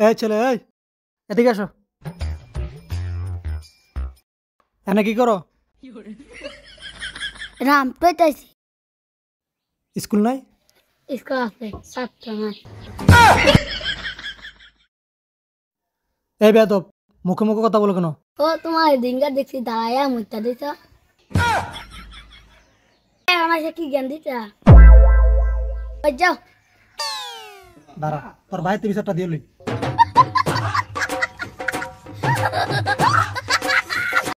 এই ছেলে এই এদিকে আসো। এনে কি করো? রাম পেতাইছি স্কুল নাই? স্কুল আছে ছাত্র নাই। এই বেয়াদব, মুখে মুখে কথা বলো কেন? ও তোমার দিনটা দেখছি দাঁড়াইয়া মুইতা দিছ আমাকে কি জ্ঞান দিতা? ওই যাও দাঁড়া, তোর ভাই 30,000 টাকা দিয়ে লই।